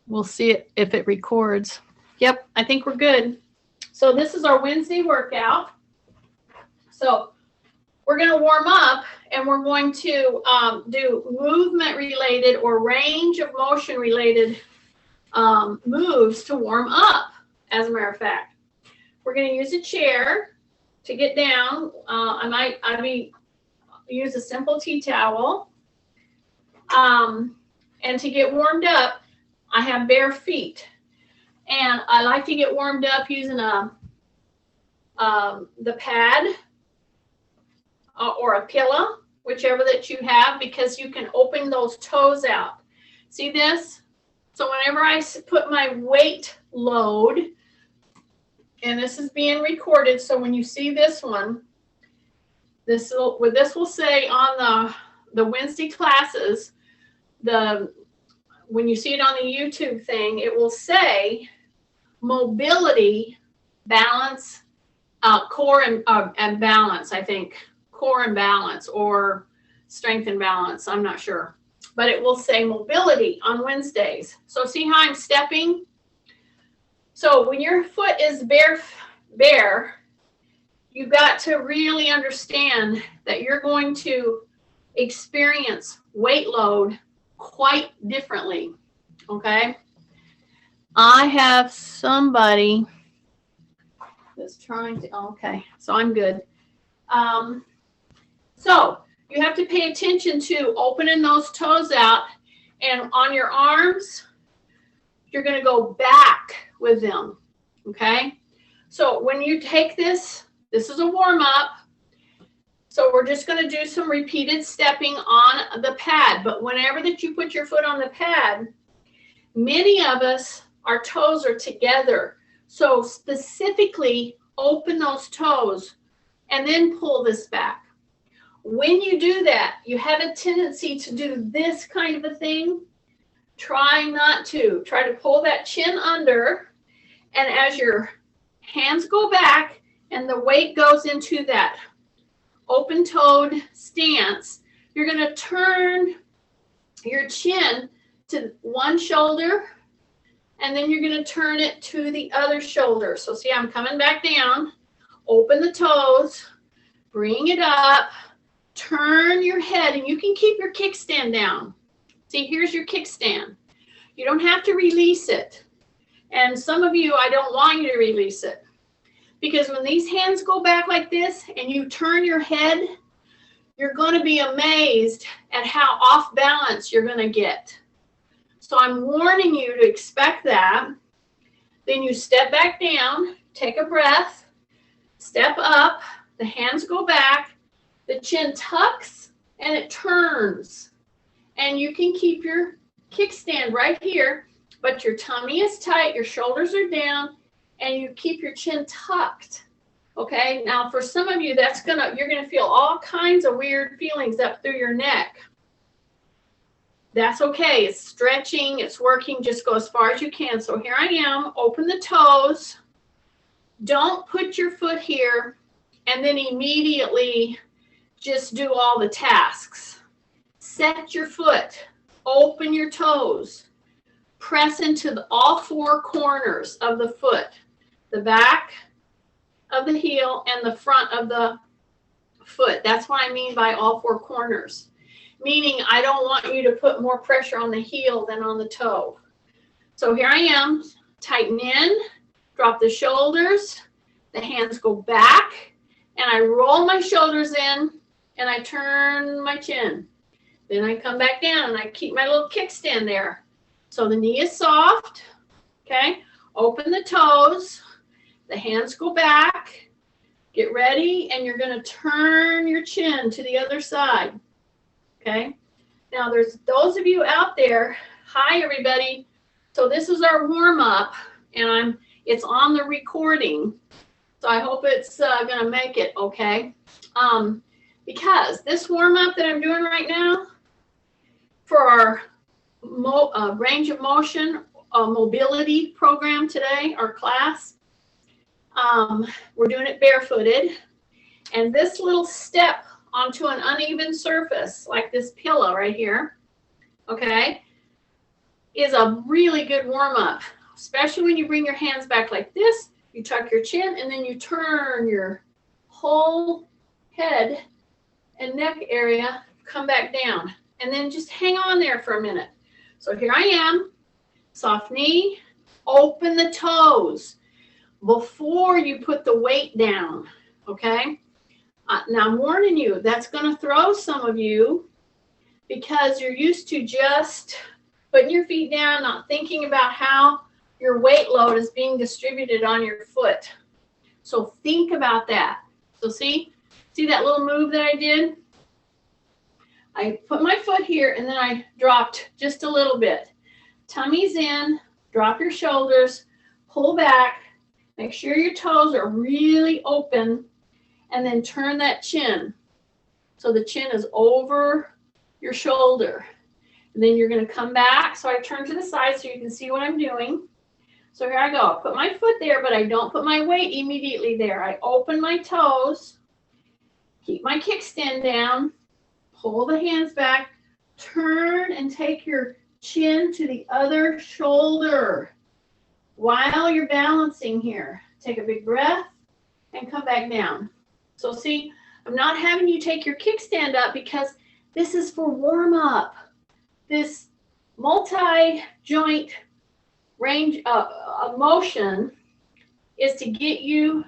We'll see it if it records. Yep, I think we're good. So this is our Wednesday workout. So we're going to warm up and we're going to do movement related or range of motion related moves to warm up, as a matter of fact. We're going to use a chair to get down. I might use a simple tea towel. And to get warmed up, I have bare feet. And I like to get warmed up using the pad or a pillow, whichever that you have, because you can open those toes out. See this? So whenever I put my weight load, and this is being recorded, so when you see this one, this will say on the Wednesday classes, when you see it on the YouTube thing, it will say mobility, balance, core and balance, I think. Core and balance, or strength and balance, I'm not sure. But it will say mobility on Wednesdays. So see how I'm stepping? So when your foot is bare, you've got to really understand that you're going to experience weight load quite differently, okay? I have somebody that's trying to, okay, so I'm good. So you have to pay attention to opening those toes out, and on your arms, you're going to go back with them, okay? So when you take this is a warm-up. So we're just going to do some repeated stepping on the pad. But whenever that you put your foot on the pad, many of us, our toes are together. So specifically open those toes and then pull this back. When you do that, you have a tendency to do this kind of a thing. Try not to. Try to pull that chin under, and as your hands go back and the weight goes into that open-toed stance, you're going to turn your chin to one shoulder, and then you're going to turn it to the other shoulder. So see, I'm coming back down. Open the toes, bring it up, turn your head, and you can keep your kickstand down. See, here's your kickstand. You don't have to release it. And some of you, I don't want you to release it. Because when these hands go back like this and you turn your head, you're going to be amazed at how off balance you're going to get. So I'm warning you to expect that. Then you step back down, take a breath, step up, the hands go back, the chin tucks, and it turns. And you can keep your kickstand right here, but your tummy is tight, your shoulders are down, and you keep your chin tucked. Okay, now for some of you, you're gonna feel all kinds of weird feelings up through your neck. That's okay, it's stretching, it's working, just go as far as you can. So here I am, open the toes. Don't put your foot here and then immediately just do all the tasks. Set your foot, open your toes, press into all four corners of the foot, the back of the heel and the front of the foot. That's what I mean by all four corners. Meaning I don't want you to put more pressure on the heel than on the toe. So here I am, tighten in, drop the shoulders, the hands go back, and I roll my shoulders in, and I turn my chin. Then I come back down, and I keep my little kickstand there. So the knee is soft, okay? Open the toes, the hands go back, get ready, and you're gonna turn your chin to the other side, okay? Now there's those of you out there, hi everybody. So this is our warm up, and it's on the recording. So I hope it's gonna make it okay. Because this warm up that I'm doing right now for our range of motion mobility program today, our class, we're doing it barefooted, and this little step onto an uneven surface like this pillow right here, okay, is a really good warm-up, especially when you bring your hands back like this. You tuck your chin, and then you turn your whole head and neck area, come back down, and then just hang on there for a minute. So here I am, soft knee, open the toes before you put the weight down, okay? Now I'm warning you, that's going to throw some of you because you're used to just putting your feet down, not thinking about how your weight load is being distributed on your foot. So think about that. So see that little move that I did? I put my foot here and then I dropped just a little bit. Tummy's in, drop your shoulders, pull back, make sure your toes are really open, and then turn that chin. So the chin is over your shoulder. And then you're going to come back. So I turn to the side so you can see what I'm doing. So here I go. I put my foot there, but I don't put my weight immediately there. I open my toes, keep my kickstand down, pull the hands back, turn and take your chin to the other shoulder while you're balancing here. Take a big breath and come back down. So see, I'm not having you take your kickstand up because this is for warm up. This multi-joint range of motion is to get you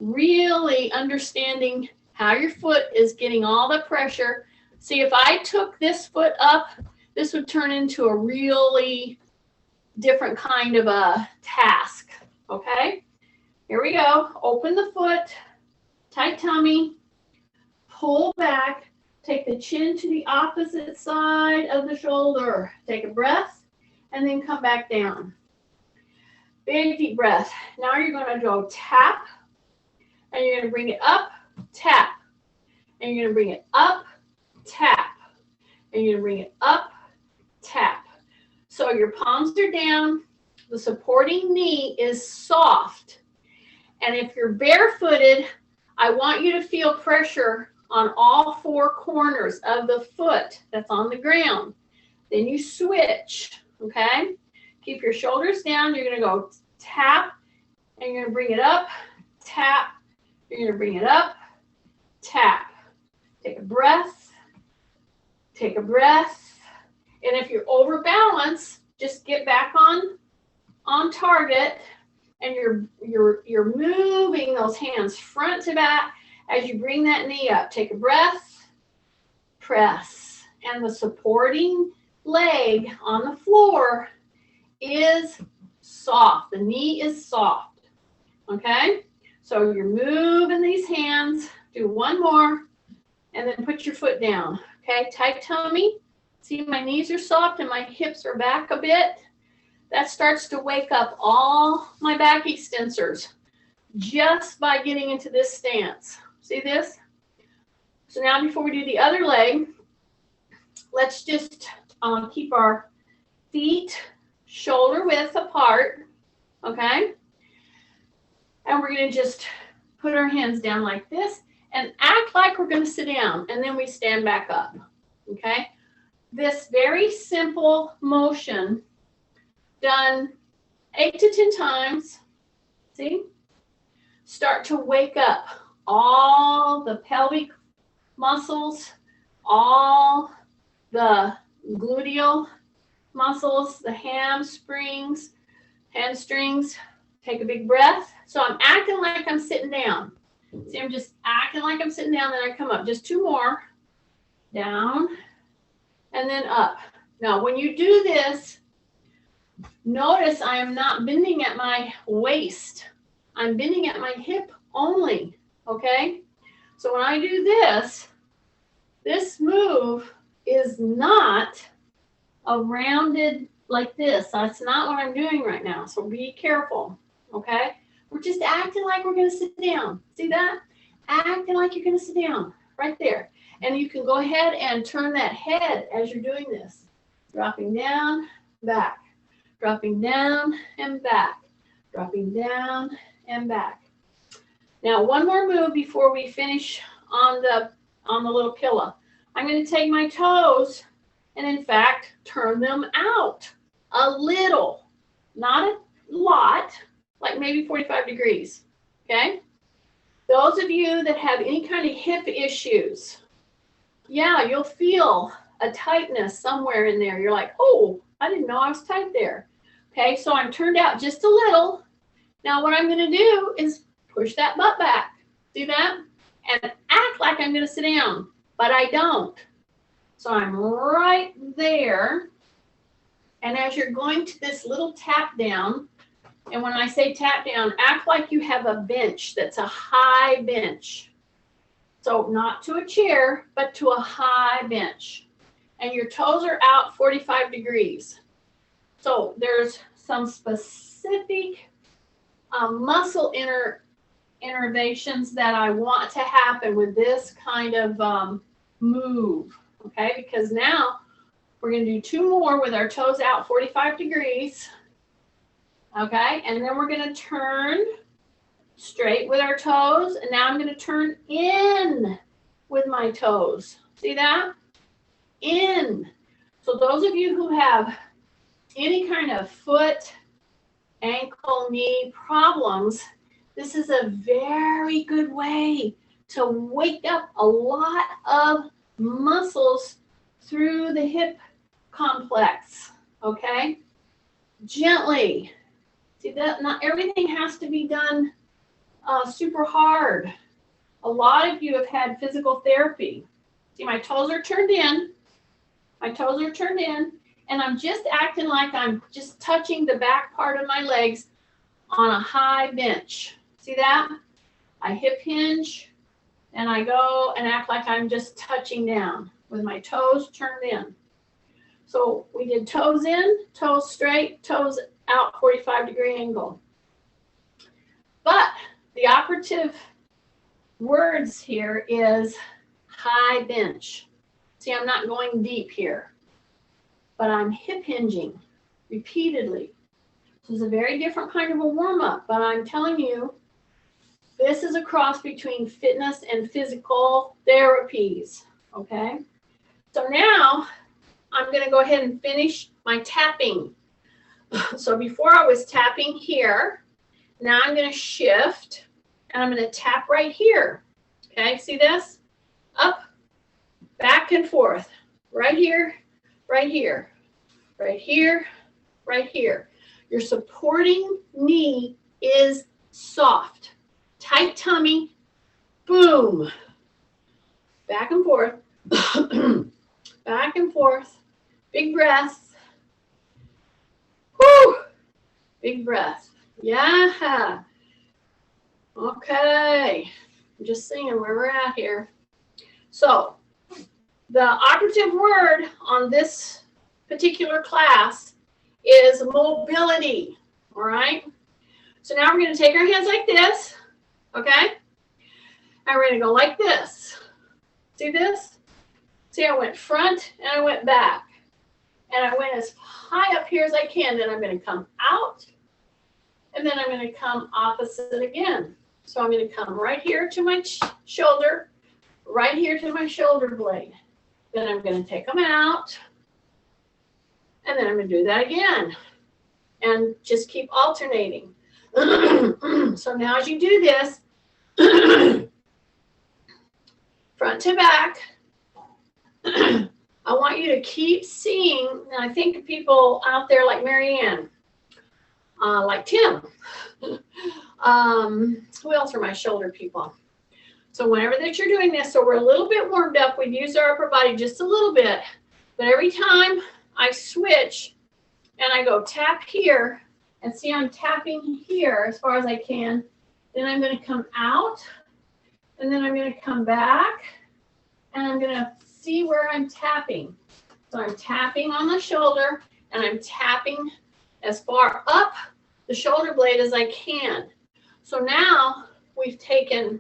really understanding how your foot is getting all the pressure. See, if I took this foot up, this would turn into a really different kind of a task, okay? Here we go. Open the foot, tight tummy, pull back, take the chin to the opposite side of the shoulder. Take a breath, and then come back down. Big deep breath. Now you're going to go tap, and you're going to bring it up, tap, and you're going to bring it up, tap, and you're going to bring it up, tap. So your palms are down, the supporting knee is soft, and if you're barefooted, I want you to feel pressure on all four corners of the foot that's on the ground. Then you switch, okay? Keep your shoulders down. You're going to go tap, and you're going to bring it up, tap. You're going to bring it up, tap. Take a breath. Take a breath. And if you're over balanced, just get back on target, and you're moving those hands front to back as you bring that knee up. Take a breath, press, and the supporting leg on the floor is soft. The knee is soft, okay? So you're moving these hands. Do one more, and then put your foot down, okay? Tight tummy. See, my knees are soft and my hips are back a bit. That starts to wake up all my back extensors just by getting into this stance. See this? So now before we do the other leg, let's just keep our feet shoulder width apart, okay? And we're going to just put our hands down like this and act like we're going to sit down, and then we stand back up, okay? This very simple motion done 8 to 10 times, see? Start to wake up all the pelvic muscles, all the gluteal muscles, the hamstrings. Take a big breath. So I'm acting like I'm sitting down. See, I'm just acting like I'm sitting down, then I come up. Just 2 more. Down and then up. Now, when you do this, notice I am not bending at my waist. I'm bending at my hip only, okay? So when I do this, this move is not a rounded like this. That's not what I'm doing right now, so be careful, okay? We're just acting like we're going to sit down. See that? Acting like you're going to sit down right there. And you can go ahead and turn that head as you're doing this. Dropping down, back. Dropping down and back. Dropping down and back. Now, one more move before we finish on the little pillow. I'm going to take my toes and, in fact, turn them out a little, not a lot, like maybe 45 degrees, okay? Those of you that have any kind of hip issues, yeah, you'll feel a tightness somewhere in there. You're like, oh, I didn't know I was tight there. Okay, so I'm turned out just a little. Now what I'm going to do is push that butt back. See that? And act like I'm going to sit down, but I don't. So I'm right there. And as you're going to this little tap down, and when I say tap down, act like you have a bench that's a high bench. So not to a chair, but to a high bench. And your toes are out 45 degrees. So there's some specific muscle innervations that I want to happen with this kind of move. Okay, because now we're going to do 2 more with our toes out 45 degrees. Okay, and then we're going to turn straight with our toes, and now I'm going to turn in with my toes. See that? In. So those of you who have any kind of foot, ankle, knee problems, this is a very good way to wake up a lot of muscles through the hip complex. Okay? Gently. See that? Not everything has to be done super hard. A lot of you have had physical therapy. See, my toes are turned in. My toes are turned in, and I'm just acting like I'm just touching the back part of my legs on a high bench. See that? I hip hinge, and I go and act like I'm just touching down with my toes turned in. So we did toes in, toes straight, toes out 45-degree angle. But the operative words here is high bench. See, I'm not going deep here, but I'm hip hinging repeatedly. So it's a very different kind of a warm-up, but I'm telling you, this is a cross between fitness and physical therapies, okay? So now I'm going to go ahead and finish my tapping. So before I was tapping here, now I'm going to shift, and I'm going to tap right here. Okay, see this? Up, back and forth. Right here, right here, right here, right here. Your supporting knee is soft. Tight tummy, boom. Back and forth. Back and forth. Big breath. Whoo! Big breath. Yeah. Okay. I'm just seeing where we're at here. So, the operative word on this particular class is mobility. All right? So now we're going to take our hands like this. Okay? And we're going to go like this. See this? See, I went front and I went back. And I went as high up here as I can. Then I'm going to come out. And then I'm going to come opposite again. So I'm going to come right here to my shoulder, right here to my shoulder blade. Then I'm going to take them out. And then I'm going to do that again. And just keep alternating. So now as you do this, front to back, I want you to keep seeing, and I think people out there like Marianne, like Tim. Who else are my shoulder people? So whenever that you're doing this, so we're a little bit warmed up, we've used our upper body just a little bit, but every time I switch and I go tap here, and see I'm tapping here as far as I can, then I'm going to come out, and then I'm going to come back, and I'm going to see where I'm tapping. So I'm tapping on the shoulder, and I'm tapping as far up the shoulder blade as I can. So now we've taken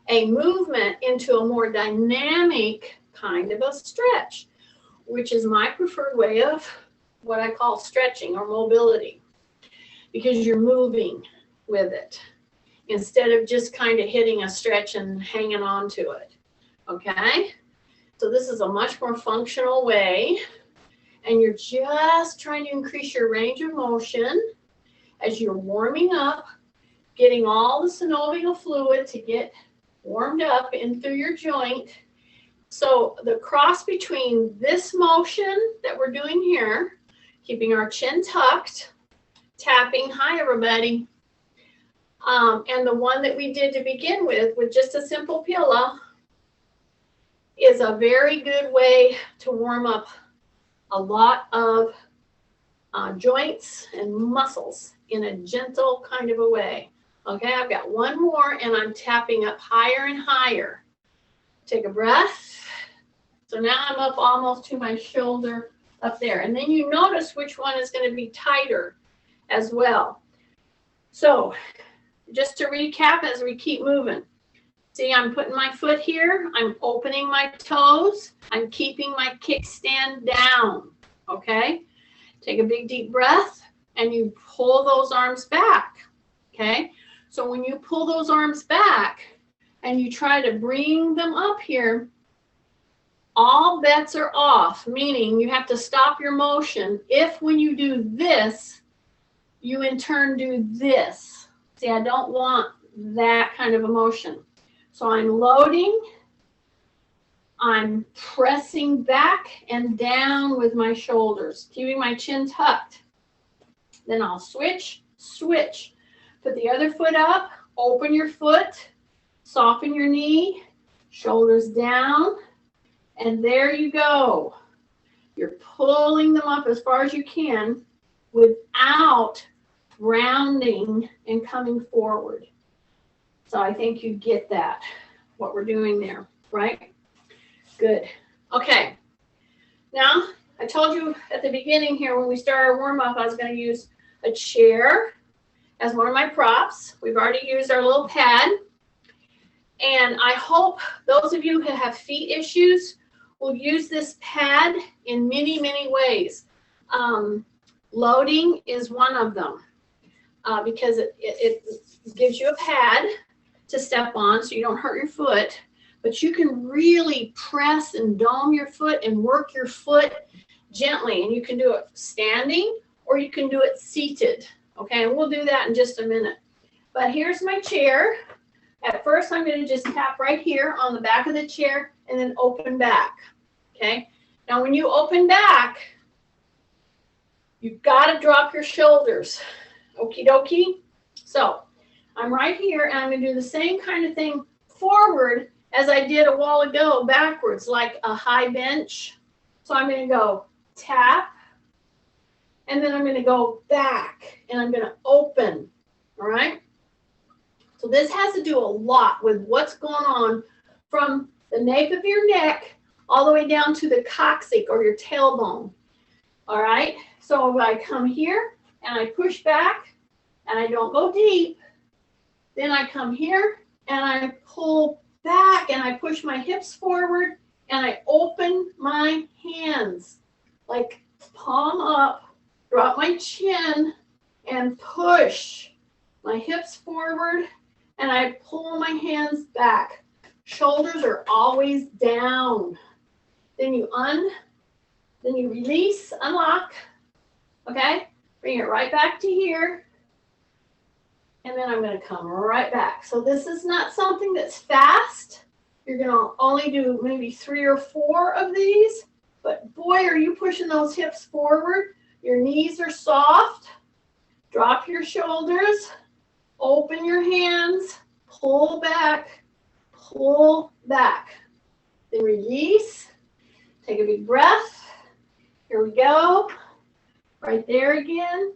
a movement into a more dynamic kind of a stretch, which is my preferred way of what I call stretching or mobility, because you're moving with it instead of just kind of hitting a stretch and hanging on to it. Okay? So this is a much more functional way. And you're just trying to increase your range of motion as you're warming up, getting all the synovial fluid to get warmed up in through your joint. So the cross between this motion that we're doing here, keeping our chin tucked, tapping, hi everybody, and the one that we did to begin with just a simple pillow, is a very good way to warm up a lot of joints and muscles in a gentle kind of a way. Okay, I've got one more and I'm tapping up higher and higher. Take a breath. So now I'm up almost to my shoulder up there. And then you notice which one is going to be tighter as well. So just to recap as we keep moving. See, I'm putting my foot here. I'm opening my toes. I'm keeping my kickstand down. Okay? Take a big deep breath and you pull those arms back. Okay? So when you pull those arms back and you try to bring them up here, all bets are off, meaning you have to stop your motion if when you do this, you in turn do this. See, I don't want that kind of a motion. So I'm loading, I'm pressing back and down with my shoulders, keeping my chin tucked. Then I'll switch. Put the other foot up, open your foot, soften your knee, shoulders down, and there you go. You're pulling them up as far as you can without rounding and coming forward. So I think you get that, what we're doing there, right? Good. Okay. Now, I told you at the beginning here when we started our warm-up, I was going to use a chair as one of my props. We've already used our little pad. And I hope those of you who have feet issues will use this pad in many, many ways. Loading is one of them because it gives you a pad to step on so you don't hurt your foot. But you can really press and dome your foot and work your foot gently. And you can do it standing or you can do it seated. Okay, and we'll do that in just a minute. But here's my chair. At first, I'm going to just tap right here on the back of the chair and then open back. Okay, now when you open back, you've got to drop your shoulders. Okie dokie. So I'm right here and I'm going to do the same kind of thing forward as I did a while ago, backwards, like a high bench. So I'm going to go tap, and then I'm going to go back, and I'm going to open, all right? So this has to do a lot with what's going on from the nape of your neck all the way down to the coccyx or your tailbone, all right? So I come here, and I push back, and I don't go deep. Then I come here, and I pull back, and I push my hips forward, and I open my hands, like palm up, drop my chin, and push my hips forward, and I pull my hands back. Shoulders are always down. Then you release, unlock, okay? Bring it right back to here. And then I'm going to come right back. So this is not something that's fast. You're going to only do maybe 3 or 4 of these. But boy, are you pushing those hips forward. Your knees are soft. Drop your shoulders. Open your hands. Pull back. Pull back. Then release. Take a big breath. Here we go. Right there again.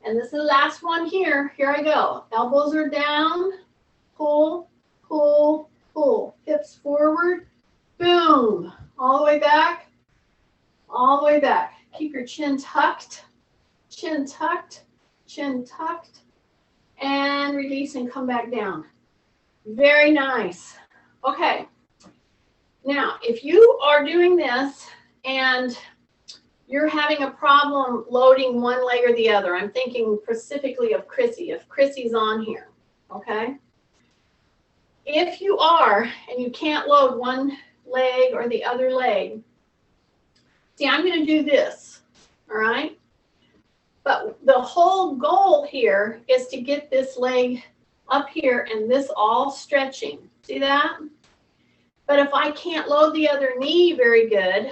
And this is the last one here. Here I go. Elbows are down. Pull, pull, pull. Hips forward. Boom. All the way back. All the way back. Keep your chin tucked. Chin tucked. Chin tucked. And release and come back down. Very nice. Okay. Now, if you are doing this and you're having a problem loading one leg or the other, I'm thinking specifically of Chrissy, if Chrissy's on here, okay? If you are and you can't load one leg or the other leg, See, I'm going to do this, all right? But the whole goal here is to get this leg up here and this all stretching. See that? But if I can't load the other knee very good,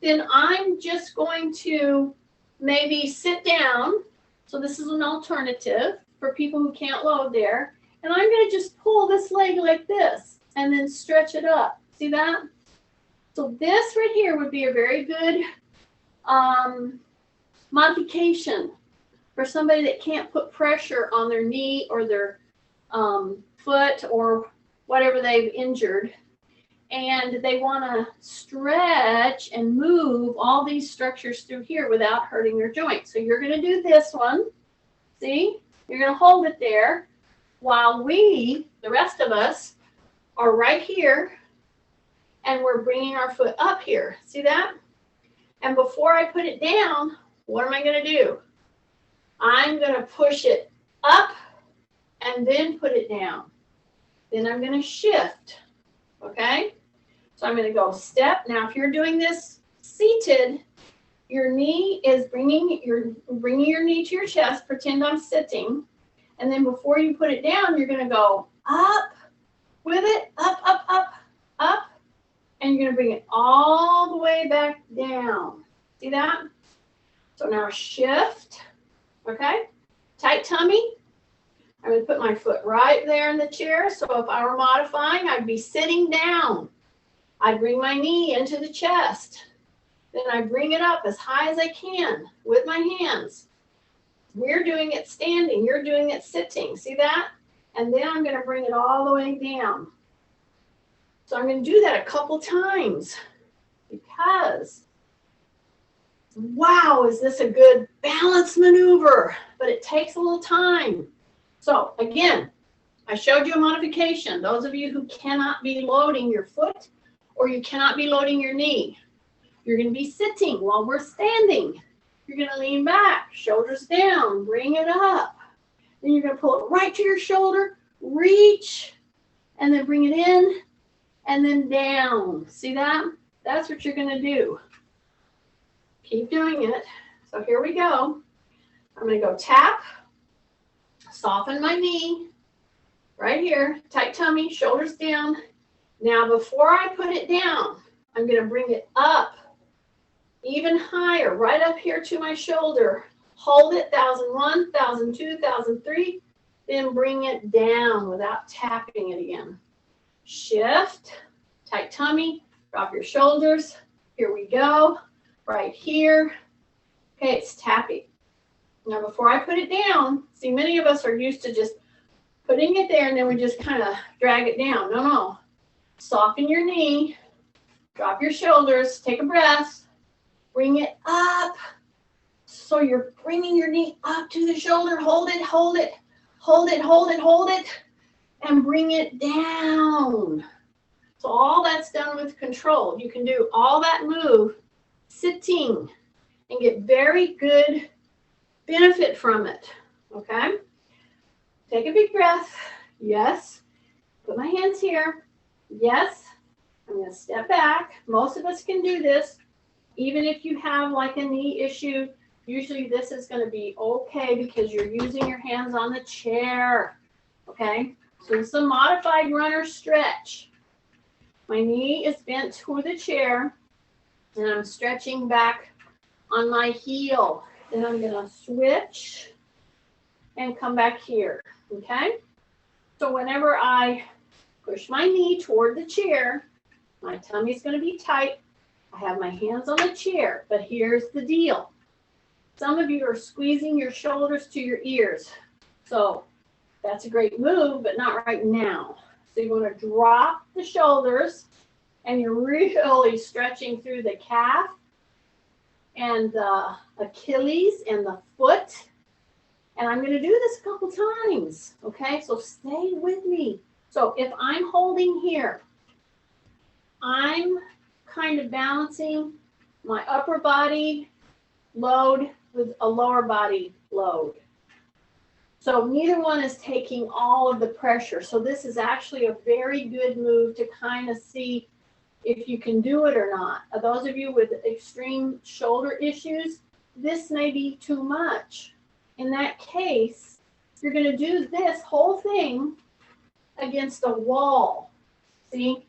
then I'm just going to maybe sit down. So this is an alternative for people who can't load there. And I'm going to just pull this leg like this and then stretch it up. See that? So this right here would be a very good modification for somebody that can't put pressure on their knee or their foot or whatever they've injured. And they want to stretch and move all these structures through here without hurting their joint. So you're going to do this one. See? You're going to hold it there while we, the rest of us, are right here and we're bringing our foot up here. See that? And before I put it down, what am I going to do? I'm going to push it up and then put it down. Then I'm going to shift. Okay? So I'm going to go step. Now, if you're doing this seated, your knee is bringing your knee to your chest. Pretend I'm sitting. And then before you put it down, you're going to go up with it, up, up, up, up. And you're going to bring it all the way back down. See that? So now shift. Okay? Tight tummy. I'm going to put my foot right there in the chair. So if I were modifying, I'd be sitting down. I'd bring my knee into the chest. Then I bring it up as high as I can with my hands. We're doing it standing. You're doing it sitting. See that? And then I'm going to bring it all the way down. So I'm going to do that a couple times because, wow, is this a good balance maneuver? But it takes a little time. So again, I showed you a modification. Those of you who cannot be loading your foot or you cannot be loading your knee, you're going to be sitting while we're standing. You're going to lean back, shoulders down, bring it up. Then you're going to pull it right to your shoulder, reach, and then bring it in, and then down. See that? That's what you're going to do. Keep doing it. So here we go. I'm going to go tap, soften my knee, right here, tight tummy, shoulders down. Now before I put it down, I'm going to bring it up even higher, right up here to my shoulder. Hold it, 1001, 1002, 1003, then bring it down without tapping it again. Shift, tight tummy, drop your shoulders. Here we go, right here. Okay, it's tapping. Now before I put it down, see, many of us are used to just putting it there and then we just kind of drag it down. No. Soften your knee, drop your shoulders, take a breath, bring it up. So you're bringing your knee up to the shoulder, hold it, hold it, hold it, hold it, hold it, and bring it down. So all that's done with control. You can do all that move sitting and get very good benefit from it. Okay? Take a big breath. Yes. Put my hands here. Yes. I'm going to step back. Most of us can do this. Even if you have like a knee issue, usually this is going to be okay because you're using your hands on the chair. Okay? So this is a modified runner stretch. My knee is bent to the chair and I'm stretching back on my heel. Then I'm going to switch and come back here. Okay? So whenever I push my knee toward the chair, my tummy's going to be tight. I have my hands on the chair, but here's the deal. Some of you are squeezing your shoulders to your ears. So that's a great move, but not right now. So you want to drop the shoulders and you're really stretching through the calf and the Achilles and the foot. And I'm going to do this a couple times. Okay, so stay with me. So if I'm holding here, I'm kind of balancing my upper body load with a lower body load. So neither one is taking all of the pressure. So this is actually a very good move to kind of see if you can do it or not. Those of you with extreme shoulder issues, this may be too much. In that case, you're going to do this whole thing against a wall. See,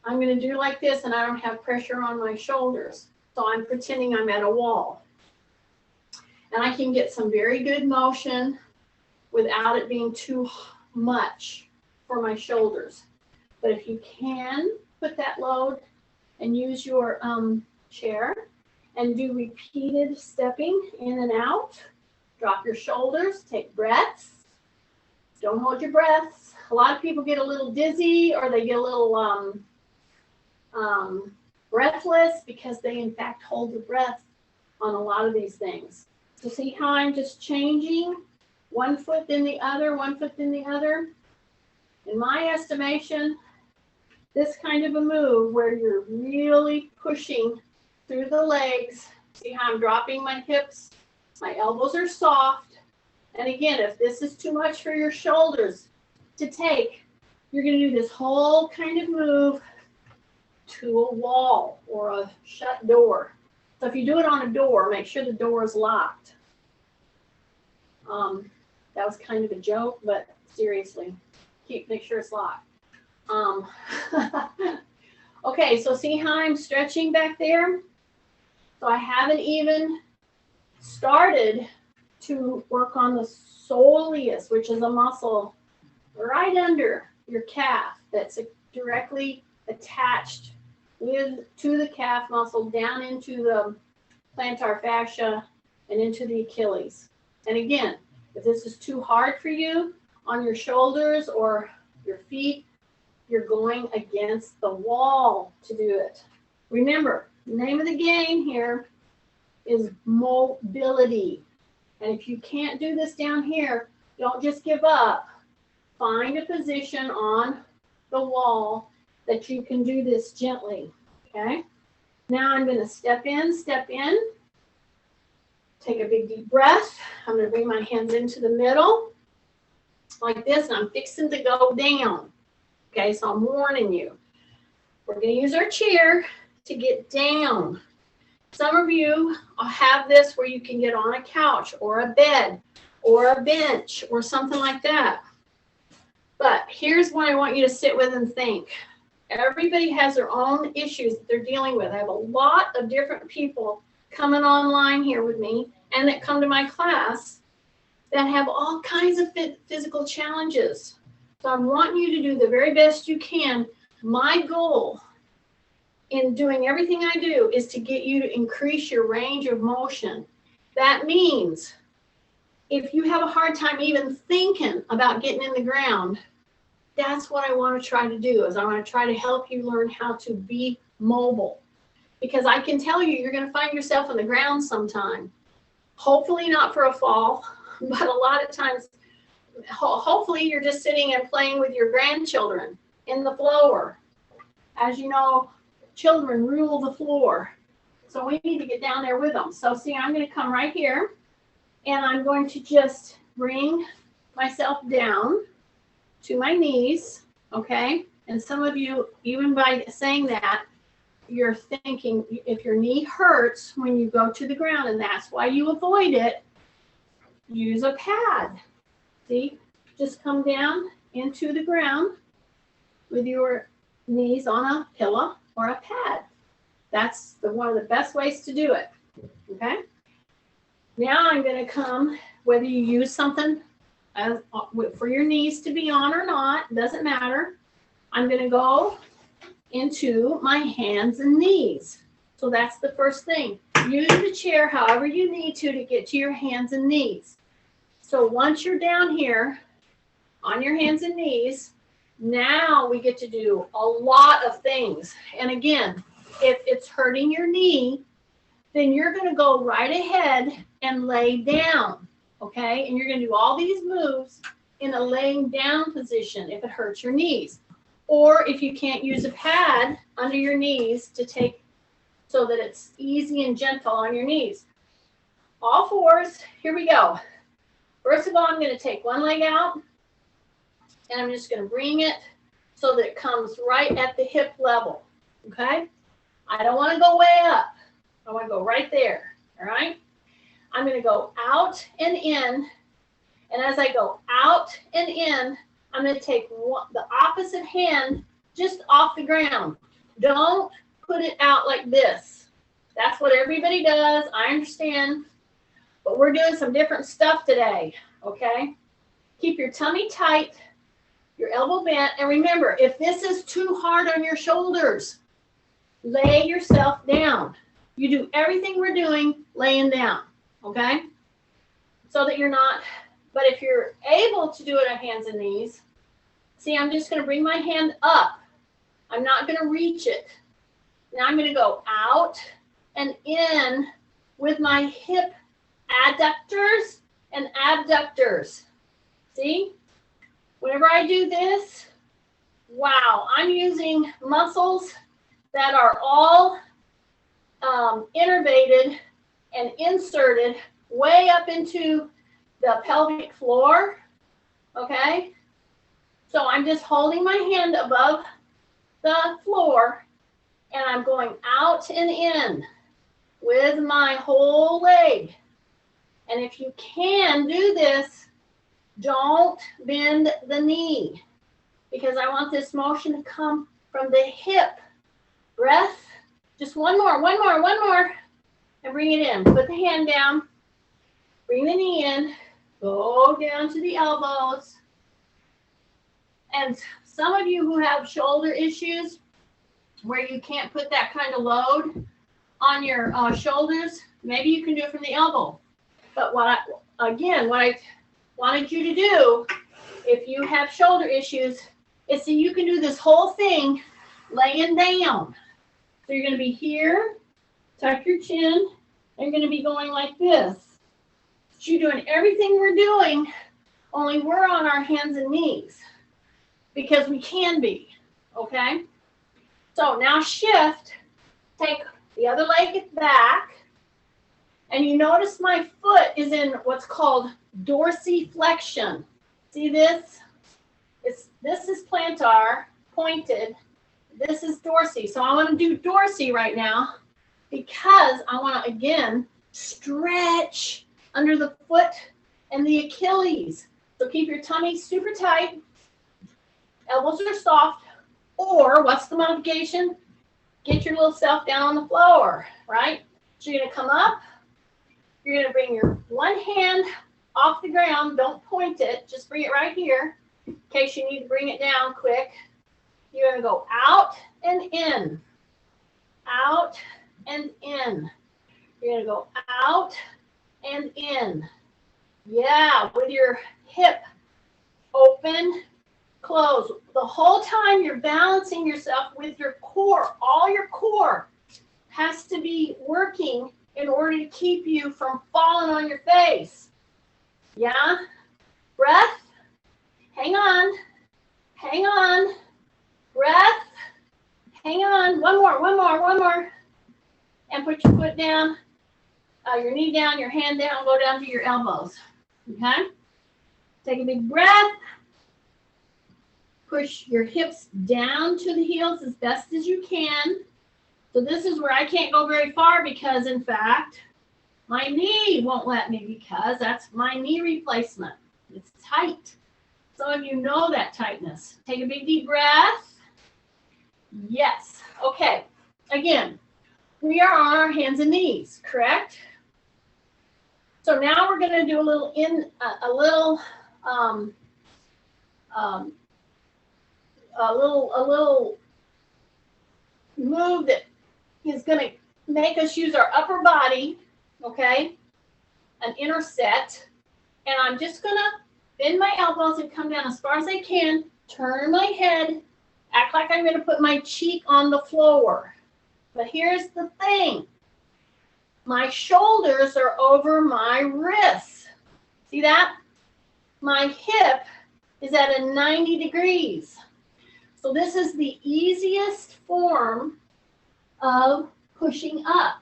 I'm going to do like this and I don't have pressure on my shoulders. So I'm pretending I'm at a wall. And I can get some very good motion without it being too much for my shoulders. But if you can put that load and use your chair and do repeated stepping in and out, drop your shoulders, take breaths. Don't hold your breaths. A lot of people get a little dizzy or they get a little breathless because they in fact hold the breath on a lot of these things. So see how I'm just changing one foot then the other, one foot then the other? In my estimation, this kind of a move where you're really pushing through the legs. See how I'm dropping my hips? My elbows are soft. And again, if this is too much for your shoulders to take, you're going to do this whole kind of move to a wall or a shut door. So if you do it on a door, make sure the door is locked. That was kind of a joke, but seriously, make sure it's locked. Okay, so see how I'm stretching back there? So I haven't even started to work on the soleus, which is a muscle right under your calf that's directly attached to the calf muscle down into the plantar fascia and into the Achilles. And again, if this is too hard for you on your shoulders or your feet, you're going against the wall to do it. Remember, the name of the game here is mobility. And if you can't do this down here, don't just give up. Find a position on the wall that you can do this gently, okay? Now I'm going to step in, take a big deep breath. I'm going to bring my hands into the middle like this, and I'm fixing to go down. Okay, so I'm warning you. We're going to use our chair to get down. Some of you have this where you can get on a couch or a bed or a bench or something like that. But here's what I want you to sit with and think. Everybody has their own issues that they're dealing with. I have a lot of different people coming online here with me and that come to my class that have all kinds of physical challenges. So I want you to do the very best you can. My goal in doing everything I do is to get you to increase your range of motion. That means if you have a hard time even thinking about getting in the ground, that's what I want to try to do, is I want to try to help you learn how to be mobile. Because I can tell you, you're going to find yourself on the ground sometime. Hopefully not for a fall, but a lot of times, hopefully you're just sitting and playing with your grandchildren in the floor. As you know, children rule the floor. So we need to get down there with them. So see, I'm going to come right here and I'm going to just bring myself down to my knees, okay? And some of you, even by saying that, you're thinking if your knee hurts when you go to the ground, and that's why you avoid it, use a pad. See, just come down into the ground with your knees on a pillow or a pad. That's one of the best ways to do it, okay? Now I'm going to come, whether you use something for your knees to be on or not, doesn't matter. I'm going to go into my hands and knees. So that's the first thing. Use the chair however you need to get to your hands and knees. So once you're down here on your hands and knees, now we get to do a lot of things. And again, if it's hurting your knee, then you're going to go right ahead and lay down, okay? And you're going to do all these moves in a laying down position if it hurts your knees. Or if you can't use a pad under your knees to take so that it's easy and gentle on your knees. All fours, here we go. First of all, I'm going to take one leg out and I'm just going to bring it so that it comes right at the hip level. okay? I don't want to go way up. I want to go right there, all right? I'm going to go out and in, and as I go out and in, I'm going to take the opposite hand just off the ground. Don't put it out like this. That's what everybody does. I understand, but we're doing some different stuff today, okay? Keep your tummy tight, your elbow bent, and remember, if this is too hard on your shoulders, lay yourself down. You do everything we're doing laying down, okay? So that you're not, but if you're able to do it on hands and knees, see, I'm just going to bring my hand up. I'm not going to reach it. Now I'm going to go out and in with my hip adductors and abductors. See? Whenever I do this, wow, I'm using muscles that are all innervated and inserted way up into the pelvic floor, okay? So I'm just holding my hand above the floor and I'm going out and in with my whole leg. And if you can do this, don't bend the knee because I want this motion to come from the hip. Breath. Just one more, and bring it in. Put the hand down, bring the knee in, go down to the elbows. And some of you who have shoulder issues where you can't put that kind of load on your shoulders, maybe you can do it from the elbow. But what I wanted you to do, if you have shoulder issues, is so you can do this whole thing laying down. So you're going to be here, tuck your chin, and you're going to be going like this. So you're doing everything we're doing, only we're on our hands and knees because we can be, okay? So now shift, take the other leg back, and you notice my foot is in what's called dorsiflexion. See this? This is plantar, pointed. This is dorsal. So I want to do dorsal right now because I want to, again, stretch under the foot and the Achilles. So keep your tummy super tight. Elbows are soft. Or what's the modification? Get your little self down on the floor, right? So you're going to come up. You're going to bring your one hand off the ground. Don't point it. Just bring it right here in case you need to bring it down quick. You're going to go out and in, out and in. You're going to go out and in. Yeah, with your hip open, close. The whole time you're balancing yourself with your core. All your core has to be working in order to keep you from falling on your face. Yeah? Breath. Hang on. Hang on. Breath. Hang on. One more. And put your foot down, your knee down, your hand down, go down to your elbows. Okay? Take a big breath. Push your hips down to the heels as best as you can. So this is where I can't go very far because, in fact, my knee won't let me because that's my knee replacement. It's tight. Some of you know that tightness. Take a big deep breath. Yes. Okay. Again, we are on our hands and knees, correct? So now we're going to do a little move that is going to make us use our upper body, okay? An inner set. And I'm just going to bend my elbows and come down as far as I can, turn my head, act like I'm going to put my cheek on the floor. But here's the thing. My shoulders are over my wrists. See that? My hip is at a 90 degrees. So this is the easiest form of pushing up.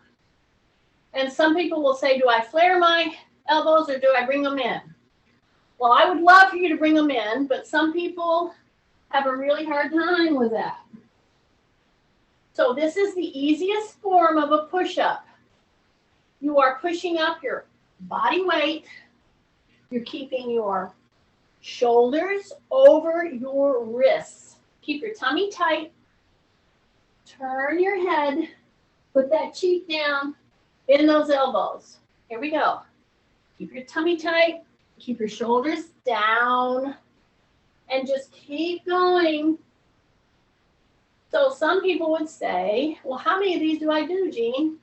And some people will say, do I flare my elbows or do I bring them in? Well, I would love for you to bring them in, but some people have a really hard time with that. So this is the easiest form of a push-up. You are pushing up your body weight. You're keeping your shoulders over your wrists. Keep your tummy tight. Turn your head. Put that cheek down. Bend those elbows. Here we go. Keep your tummy tight. Keep your shoulders down. And just keep going. So some people would say, well, how many of these do I do, Jean?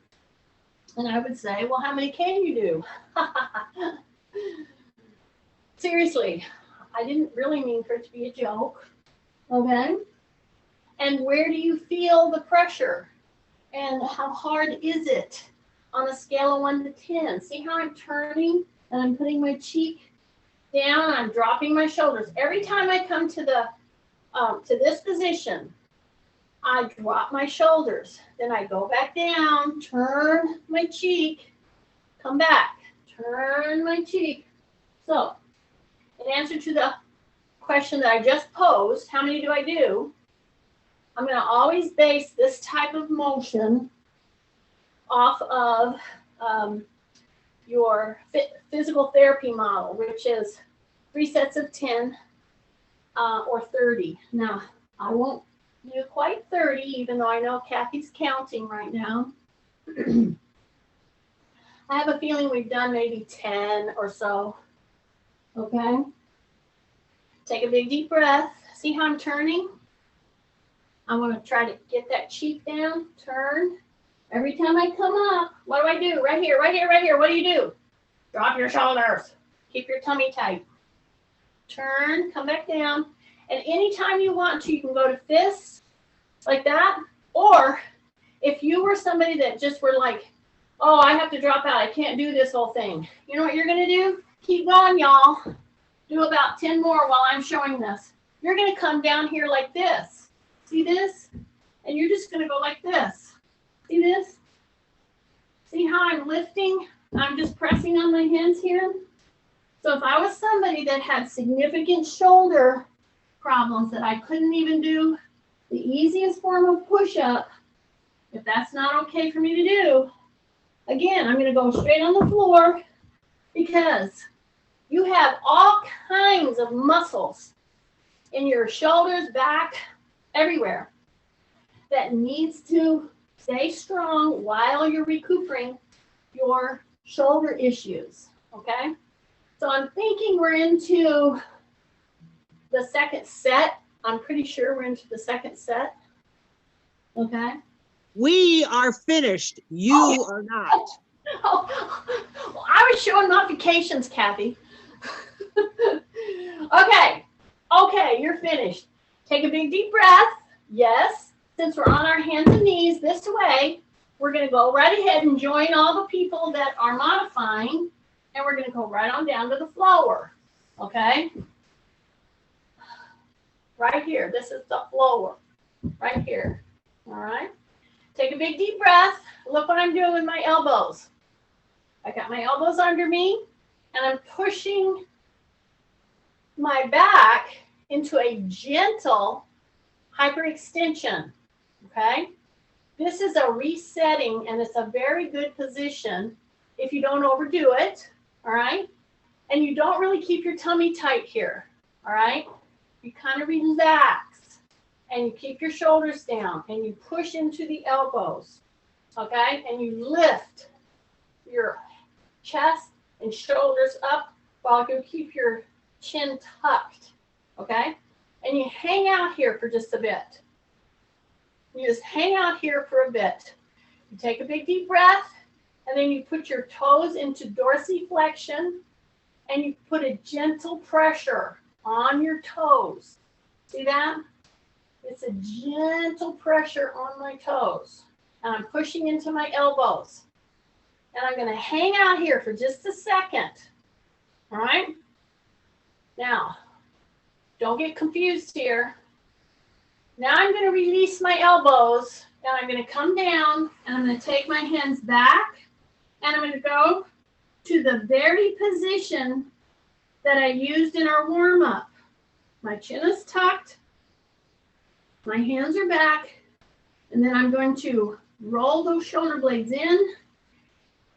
And I would say, well, how many can you do? Seriously, I didn't really mean for it to be a joke. Okay? And where do you feel the pressure? And how hard is it on a scale of 1 to 10? See how I'm turning and I'm putting my cheek down, I'm dropping my shoulders. Every time I come to this position, I drop my shoulders. Then I go back down, turn my cheek, come back, turn my cheek. So, in answer to the question that I just posed, how many do I do? I'm going to always base this type of motion off of your physical therapy model, which is 3 sets of 10 or 30. Now, I won't do quite 30, even though I know Kathy's counting right now. I have a feeling we've done maybe 10 or so. Okay? Take a big deep breath. See how I'm turning? I'm going to try to get that cheek down, turn. Every time I come up, what do I do? Right here, right here, right here. What do you do? Drop your shoulders. Keep your tummy tight. Turn, come back down. And anytime you want to, you can go to fists like that. Or if you were somebody that just were like, oh, I have to drop out. I can't do this whole thing. You know what you're going to do? Keep going, y'all. Do about 10 more while I'm showing this. You're going to come down here like this. See this? And you're just going to go like this. See this? See how I'm lifting? I'm just pressing on my hands here. So if I was somebody that had significant shoulder problems that I couldn't even do the easiest form of push-up, if that's not okay for me to do, again, I'm going to go straight on the floor because you have all kinds of muscles in your shoulders, back, everywhere that needs to stay strong while you're recuperating your shoulder issues, okay? So I'm thinking we're into the second set. I'm pretty sure we're into the second set, okay? We are finished. You are not. Oh, well, I was showing modifications, Kathy. Okay, you're finished. Take a big deep breath. Yes. Since we're on our hands and knees this way, we're going to go right ahead and join all the people that are modifying, and we're going to go right on down to the floor, okay? Right here. This is the floor. Right here. All right? Take a big deep breath. Look what I'm doing with my elbows. I got my elbows under me, and I'm pushing my back into a gentle hyperextension, okay? This is a resetting, and it's a very good position if you don't overdo it, all right? And you don't really keep your tummy tight here, all right? You kind of relax, and you keep your shoulders down, and you push into the elbows, okay? And you lift your chest and shoulders up while you keep your chin tucked, okay? And you hang out here for just a bit. You just hang out here for a bit. You take a big deep breath, and then you put your toes into dorsiflexion, and you put a gentle pressure on your toes. See that? It's a gentle pressure on my toes. And I'm pushing into my elbows. And I'm going to hang out here for just a second. All right? Now, don't get confused here. Now I'm going to release my elbows, and I'm going to come down, and I'm going to take my hands back, and I'm going to go to the very position that I used in our warm-up. My chin is tucked, my hands are back, And then I'm going to roll those shoulder blades in.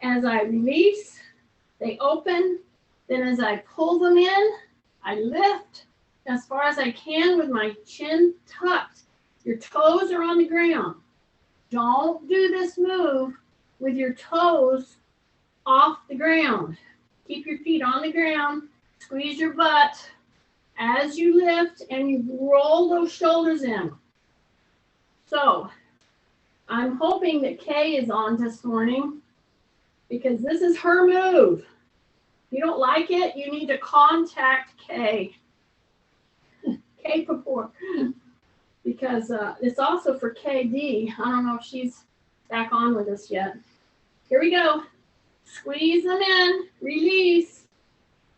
As I release, they open. Then as I pull them in, I lift as far as I can with my chin tucked. Your toes are on the ground. Don't do this move with your toes off the ground. Keep your feet on the ground. Squeeze your butt as you lift and you roll those shoulders in. So I'm hoping that Kay is on this morning because this is her move. If you don't like it, you need to contact Kay. Kay Papour. Because it's also for KD. I don't know if she's back on with us yet. Here we go. Squeeze them in. Release.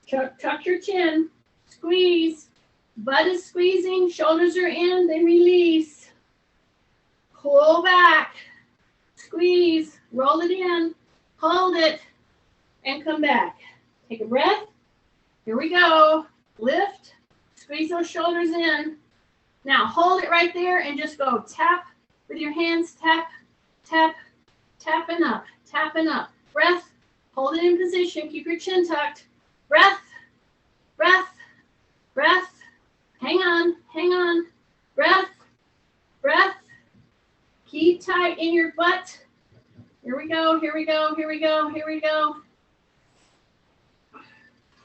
Tuck your chin. Squeeze. Butt is squeezing. Shoulders are in. Then release. Pull back. Squeeze. Roll it in. Hold it. And come back. Take a breath. Here we go. Lift. Squeeze those shoulders in. Now hold it right there and just go tap with your hands. Tap, tap, tap and up. Tap and up. Breath. Hold it in position. Keep your chin tucked. Breath, breath, breath. Hang on, hang on. Breath, breath. Keep tight in your butt. Here we go, here we go, here we go, here we go.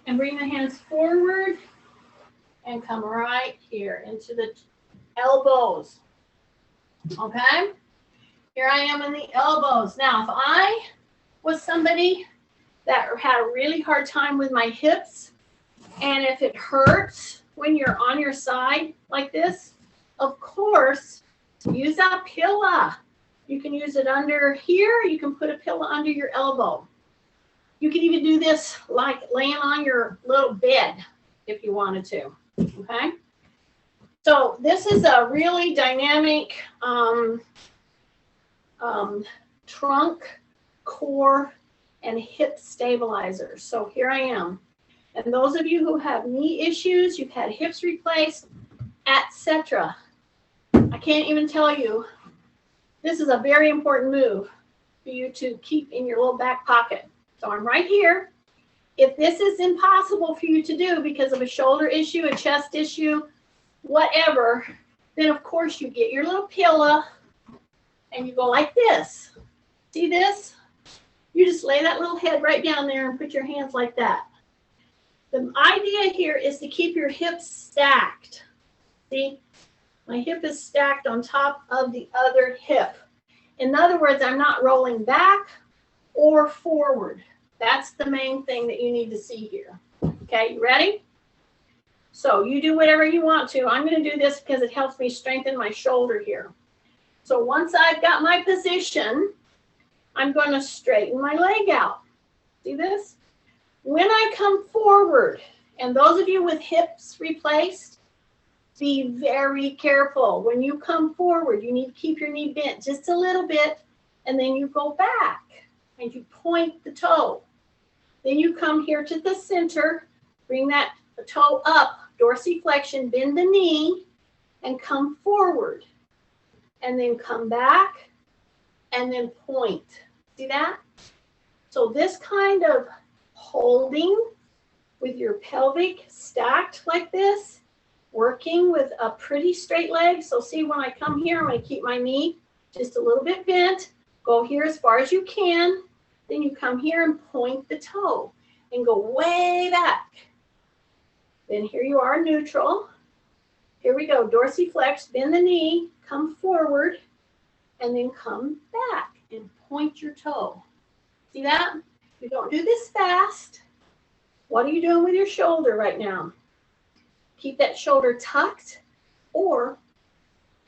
And bring the hands forward and come right here into the elbows. Okay? Here I am in the elbows. Now, if I was somebody that had a really hard time with my hips, and if it hurts when you're on your side like this, of course, use a pillow. You can use it under here. You can put a pillow under your elbow. You can even do this like laying on your little bed if you wanted to, okay? So this is a really dynamic trunk, core, and hip stabilizer. So here I am. And those of you who have knee issues, you've had hips replaced, etc. I can't even tell you, this is a very important move for you to keep in your little back pocket. So I'm right here. If this is impossible for you to do because of a shoulder issue, a chest issue, whatever, then of course you get your little pillow and you go like this. See this? You just lay that little head right down there and put your hands like that. The idea here is to keep your hips stacked. See? My hip is stacked on top of the other hip. In other words, I'm not rolling back or forward. That's the main thing that you need to see here. Okay, you ready? So you do whatever you want to. I'm going to do this because it helps me strengthen my shoulder here. So once I've got my position, I'm going to straighten my leg out. See this? When I come forward, and those of you with hips replaced, be very careful. When you come forward, you need to keep your knee bent just a little bit, and then you go back and you point the toe. Then you come here to the center, bring that toe up, dorsiflexion, bend the knee, and come forward. And then come back, and then point. See that? So this kind of holding with your pelvic stacked like this, working with a pretty straight leg. So see, when I come here, I'm going to keep my knee just a little bit bent. Go here as far as you can. Then you come here and point the toe and go way back. Then here you are, neutral. Here we go, dorsiflex, bend the knee, come forward, and then come back and point your toe. See that? You don't do this fast. What are you doing with your shoulder right now? Keep that shoulder tucked, or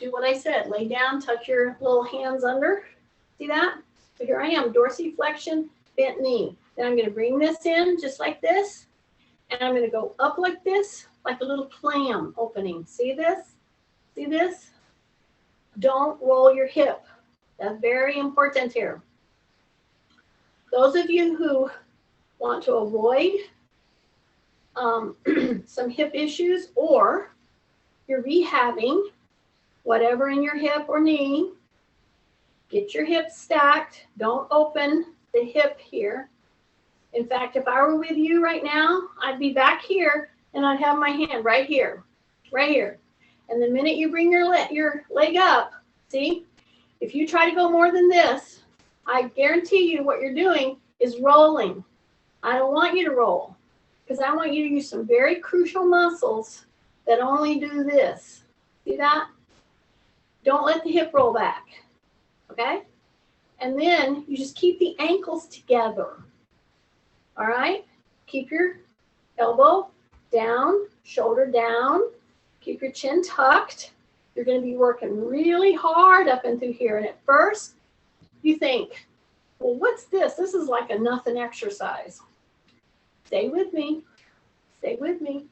do what I said, lay down, tuck your little hands under. See that? So here I am, dorsiflexion, bent knee. Then I'm going to bring this in just like this, and I'm going to go up like this, like a little clam opening. See this? See this? Don't roll your hip. That's very important here. Those of you who want to avoid some hip issues, or you're rehabbing whatever in your hip or knee, Get your hips stacked. Don't open the hip here. In fact, if I were with you right now, I'd be back here and I'd have my hand right here, right here. And the minute you bring your leg up, see, if you try to go more than this, I guarantee you what you're doing is rolling. I don't want you to roll because I want you to use some very crucial muscles that only do this. See that? Don't let the hip roll back, okay? And then you just keep the ankles together, all right? Keep your elbow down, shoulder down, keep your chin tucked. You're gonna be working really hard up and through here. And at first, you think, well, what's this? This is like a nothing exercise. Stay with me, stay with me.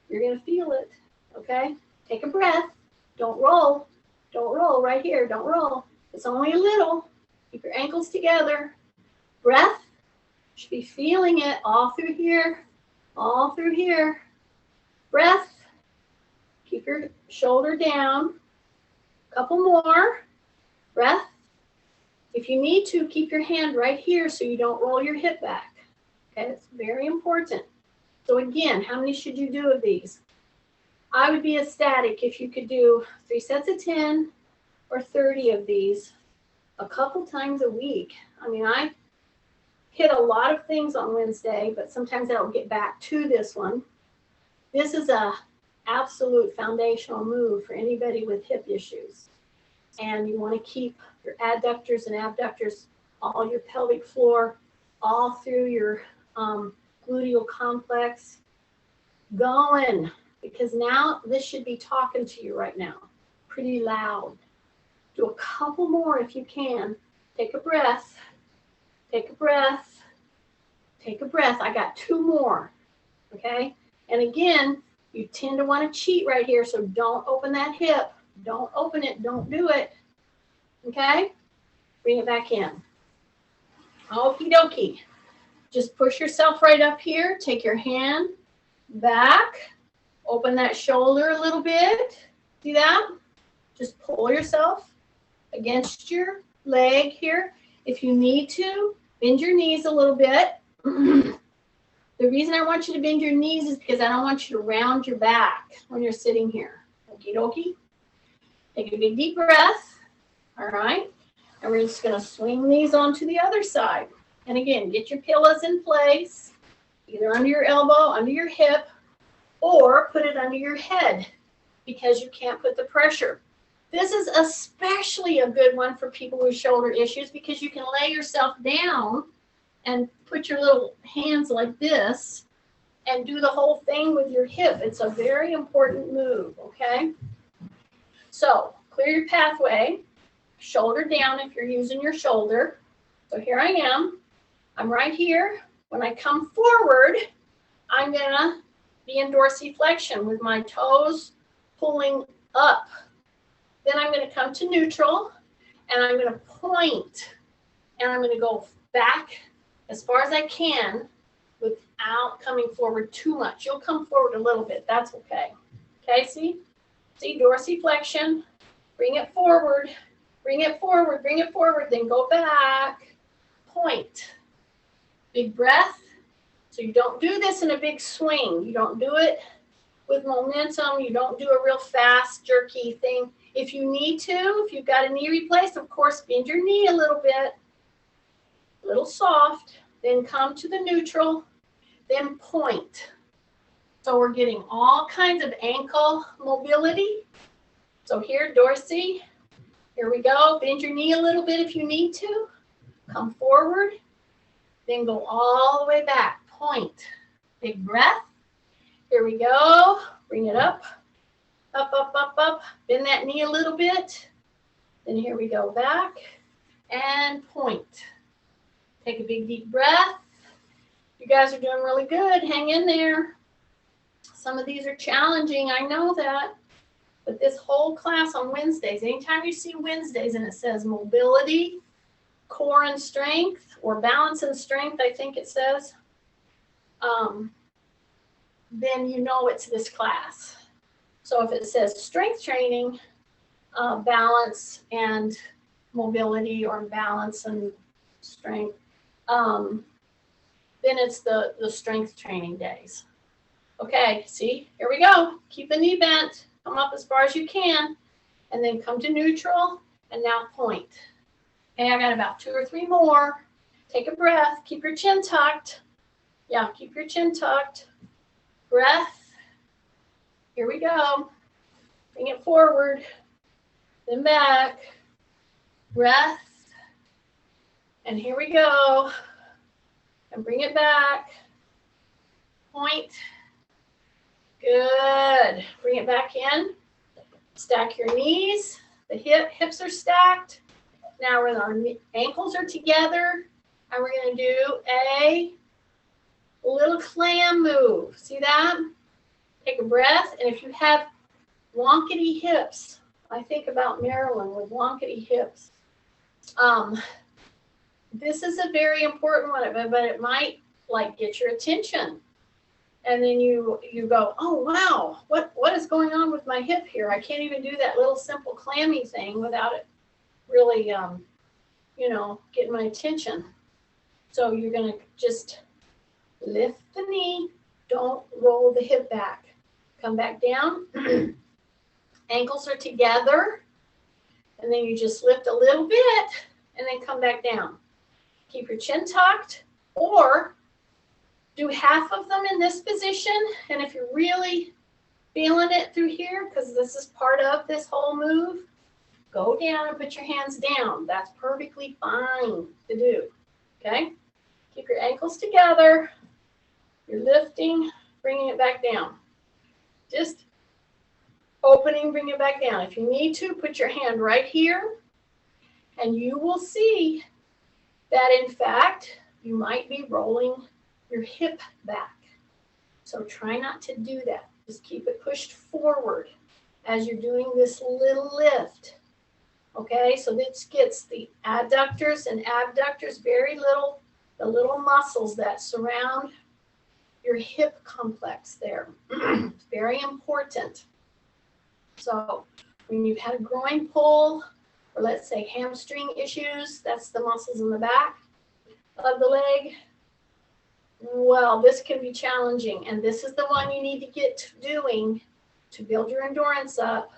You're gonna feel it, okay? Take a breath, don't roll right here, don't roll. It's only a little. Keep your ankles together. Breath, you should be feeling it all through here, all through here. Breath, keep your shoulder down. Couple more. Breath. If you need to, keep your hand right here so you don't roll your hip back. Okay, it's very important. So again, how many should you do of these? I would be ecstatic if you could do 3 sets of 10 or 30 of these a couple times a week. I mean, I hit a lot of things on Wednesday, but sometimes I don't get back to this one. This is a absolute foundational move for anybody with hip issues. And you want to keep your adductors and abductors, all your pelvic floor, all through your gluteal complex going, because now this should be talking to you right now, pretty loud. Do a couple more if you can. Take a breath, take a breath, take a breath. I got 2 more, okay? And again, you tend to want to cheat right here, so don't open that hip. Don't open it, don't do it, okay? Bring it back in. Okie dokie. Just push yourself right up here. Take your hand back. Open that shoulder a little bit. See that? Just pull yourself against your leg here. If you need to, bend your knees a little bit. The reason I want you to bend your knees is because I don't want you to round your back when you're sitting here. Okie dokie. Take a big deep breath. All right. And we're just going to swing these onto the other side. And again, get your pillows in place, either under your elbow, under your hip, or put it under your head because you can't put the pressure. This is especially a good one for people with shoulder issues because you can lay yourself down and put your little hands like this and do the whole thing with your hip. It's a very important move, okay? So clear your pathway, shoulder down if you're using your shoulder. So here I am. I'm right here. When I come forward, I'm gonna be in dorsiflexion with my toes pulling up. Then I'm gonna come to neutral and I'm gonna point and I'm gonna go back as far as I can without coming forward too much. You'll come forward a little bit, that's okay. Okay, see dorsiflexion, bring it forward, bring it forward, bring it forward, then go back, point. Big breath. So you don't do this in a big swing. You don't do it with momentum. You don't do a real fast, jerky thing. If you need to, if you've got a knee replaced, of course, bend your knee a little bit, a little soft, then come to the neutral, then point. So we're getting all kinds of ankle mobility. So here, dorsey, here we go. Bend your knee a little bit if you need to. Come forward, then go all the way back. Point. Big breath. Here we go. Bring it up. Up, up, up, up. Bend that knee a little bit. Then here we go back and point. Take a big deep breath. You guys are doing really good. Hang in there. Some of these are challenging. I know that. But this whole class on Wednesdays, anytime you see Wednesdays and it says mobility, core and strength, or balance and strength, I think it says, then you know it's this class. So if it says strength training, balance, and mobility or balance and strength, then it's the strength training days. Okay, see, here we go. Keep the knee bent, come up as far as you can, and then come to neutral, and now point. Okay, I got about 2 or 3 more. Take a breath, keep your chin tucked. Yeah, keep your chin tucked. Breath. Here we go. Bring it forward, then back. Breath. And here we go. And bring it back. Point. Good. Bring it back in. Stack your knees. The hips are stacked. Now our ankles are together. And we're going to do a little clam move. See that? Take a breath. And if you have wonkety hips, I think about Marilyn with wonkety hips. This is a very important one, but it might like get your attention. And then you go, oh, wow, what is going on with my hip here? I can't even do that little simple clammy thing without it really, getting my attention. So you're going to just lift the knee. Don't roll the hip back. Come back down. Ankles are together. And then you just lift a little bit and then come back down. Keep your chin tucked, or do half of them in this position. And if you're really feeling it through here, because this is part of this whole move, go down and put your hands down. That's perfectly fine to do. Okay? Keep your ankles together. You're lifting, bringing it back down. Just opening, bring it back down. If you need to, put your hand right here, and you will see that, in fact, you might be rolling your hip back. So try not to do that. Just keep it pushed forward as you're doing this little lift. Okay, so this gets the adductors and abductors, the little muscles that surround your hip complex there. It's very important. So when you've had a groin pull, or let's say hamstring issues, that's the muscles in the back of the leg. Well, this can be challenging, and this is the one you need to get doing to build your endurance up.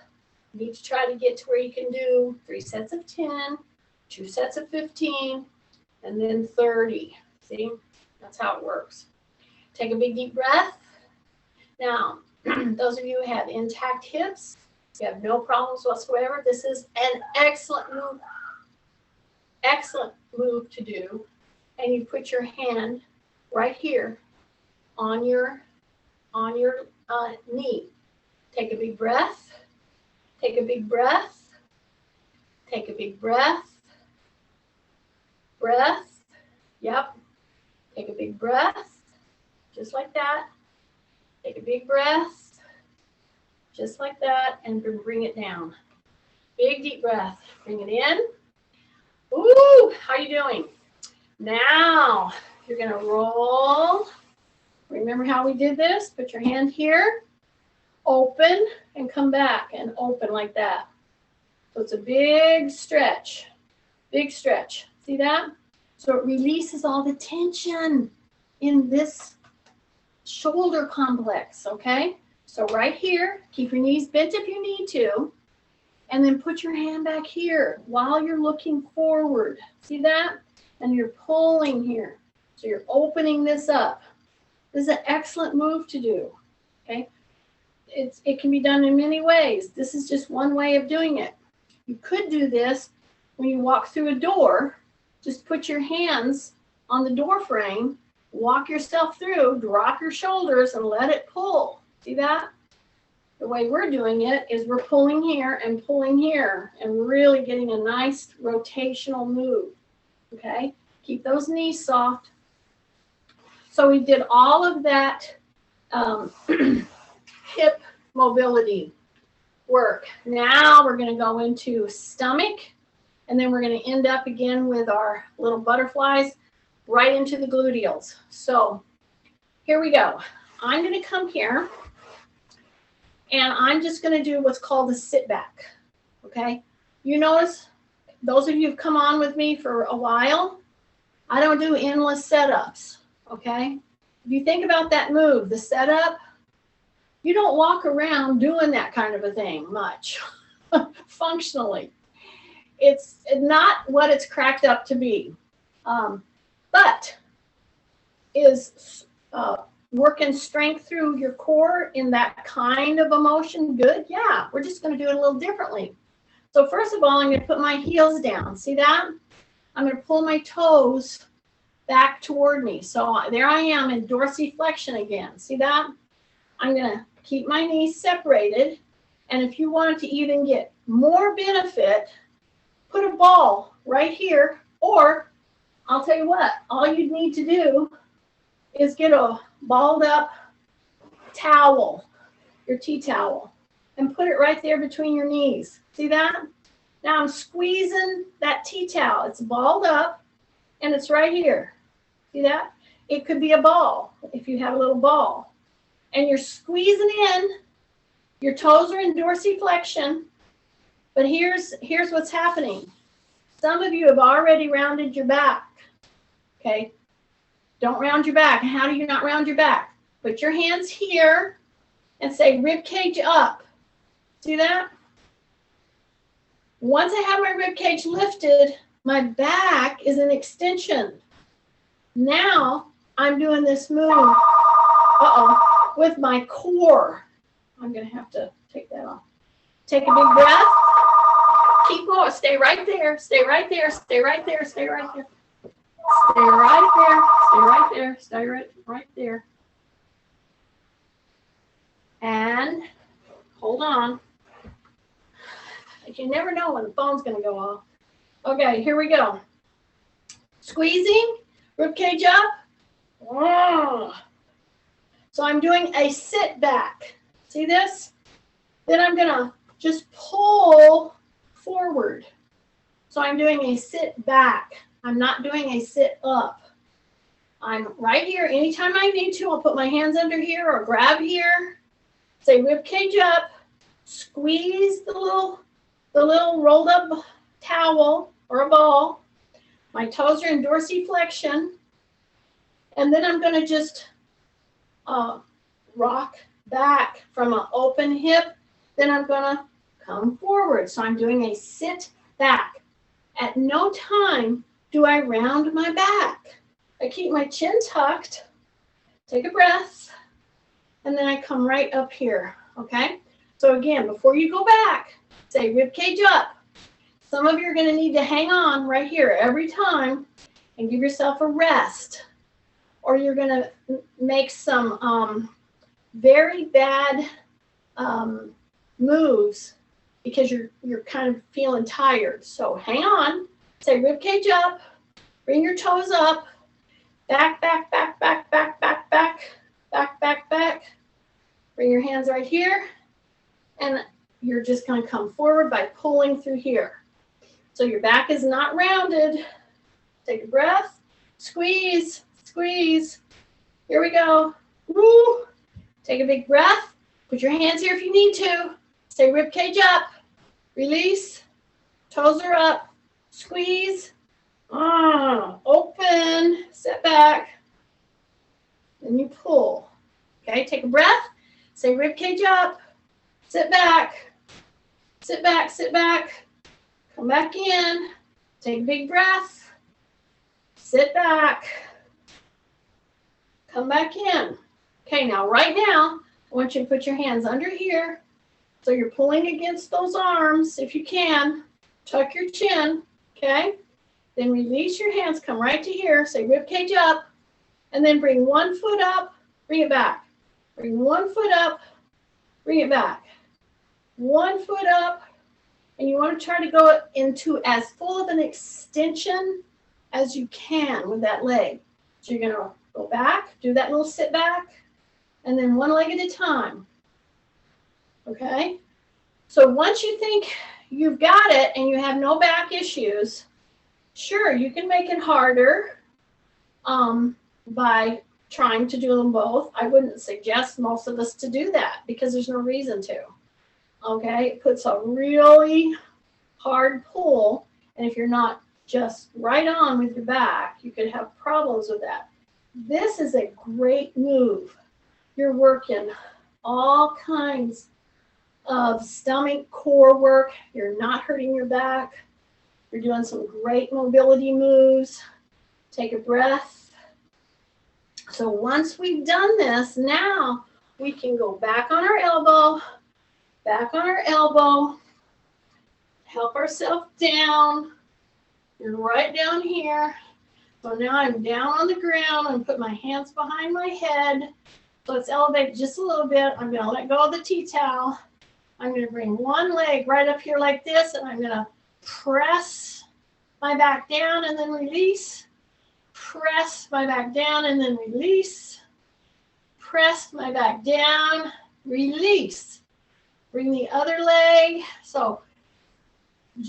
You need to try to get to where you can do 3 sets of 10, 2 sets of 15, and then 30. See, that's how it works. Take a big deep breath. Now, those of you who have intact hips, you have no problems whatsoever. This is an excellent move to do. And you put your hand right here on your knee. Take a big breath. Take a big breath. Take a big breath. Breath. Yep. Take a big breath. Just like that. Take a big breath. Just like that. And bring it down. Big deep breath. Bring it in. Ooh, how are you doing? Now, you're going to roll. Remember how we did this? Put your hand here. Open and come back and open like that. So it's a big stretch. Big stretch. See that? So it releases all the tension in this shoulder complex, okay? So right here, keep your knees bent if you need to, and then put your hand back here while you're looking forward. See that? And you're pulling here. So you're opening this up. This is an excellent move to do, okay? It can be done in many ways. This is just one way of doing it. You could do this when you walk through a door. Just put your hands on the door frame, walk yourself through, drop your shoulders, and let it pull. See that? The way we're doing it is we're pulling here and really getting a nice rotational move. Okay? Keep those knees soft. So we did all of that hip mobility work. Now we're going to go into stomach, and then we're going to end up again with our little butterflies right into the gluteals. So here we go. I'm going to come here, and I'm just going to do what's called a sit back. Okay? You notice those of you who've come on with me for a while, I don't do endless setups, okay? If you think about that move, the setup, you don't walk around doing that kind of a thing much, functionally. It's not what it's cracked up to be. But is working strength through your core in that kind of a motion good? Yeah, we're just going to do it a little differently. So first of all, I'm going to put my heels down. See that? I'm going to pull my toes back toward me. So there I am in dorsiflexion again. See that? I'm going to keep my knees separated. And if you wanted to even get more benefit, put a ball right here. Or I'll tell you what, all you need to do is get a balled up towel, your tea towel, and put it right there between your knees. See that? Now I'm squeezing that tea towel. It's balled up and it's right here. See that? It could be a ball if you have a little ball. And you're squeezing in. Your toes are in dorsiflexion. But here's what's happening. Some of you have already rounded your back. Okay? Don't round your back. How do you not round your back? Put your hands here and say rib cage up. See that? Once I have my rib cage lifted, my back is an extension. Now I'm doing this move, with my core. I'm going to have to take that off. Take a big breath. Keep going. Stay right there. Stay right there. Stay right there. Stay right there. Stay right there. Stay right there. Stay right there. And hold on. You never know when the phone's going to go off. Okay, here we go. Squeezing, rib cage up. So I'm doing a sit back. See this? Then I'm going to just pull forward. So I'm doing a sit back. I'm not doing a sit up. I'm right here. Anytime I need to, I'll put my hands under here or grab here. Say rib cage up. Squeeze the little rolled up towel or a ball. My toes are in dorsiflexion. And then I'm going to just rock back from an open hip. Then I'm going to come forward. So I'm doing a sit back. At no time do I round my back. I keep my chin tucked. Take a breath. And then I come right up here. Okay? So again, before you go back, say rib cage up. Some of you are going to need to hang on right here every time and give yourself a rest. Or you're going to make some very bad moves because you're kind of feeling tired. So hang on. Say rib cage up. Bring your toes up. Back, back, back, back, back, back, back, back, back, back. Bring your hands right here. And you're just going to come forward by pulling through here. So your back is not rounded. Take a breath. Squeeze, squeeze. Here we go. Woo. Take a big breath. Put your hands here if you need to. Say rib cage up. Release. Toes are up. Squeeze. Open. Sit back. Then you pull. Okay, take a breath. Say rib cage up. Sit back. Sit back, sit back. Come back in. Take a big breath. Sit back. Come back in. Okay, now right now, I want you to put your hands under here. So you're pulling against those arms if you can. Tuck your chin, okay? Then release your hands, come right to here. Say rib cage up. And then bring one foot up, bring it back. Bring one foot up, bring it back. 1 foot up. And you want to try to go into as full of an extension as you can with that leg. So you're going to go back, do that little sit back, and then one leg at a time. Okay? So once you think you've got it and you have no back issues, sure, you can make it harder by trying to do them both. I wouldn't suggest most of us to do that because there's no reason to. Okay? It puts a really hard pull And if you're not just right on with your back, you could have problems with that. This is a great move. You're working all kinds of stomach core work. You're not hurting your back. You're doing some great mobility moves. Take a breath. So once we've done this, now we can go back on our elbow, help ourselves down. You're right down here. So now I'm down on the ground. I'm putting my hands behind my head. So it's elevated just a little bit. I'm going to let go of the tea towel. I'm going to bring one leg right up here like this, and I'm going to press my back down and then release. Press my back down and then release. Press my back down, release. Bring the other leg. So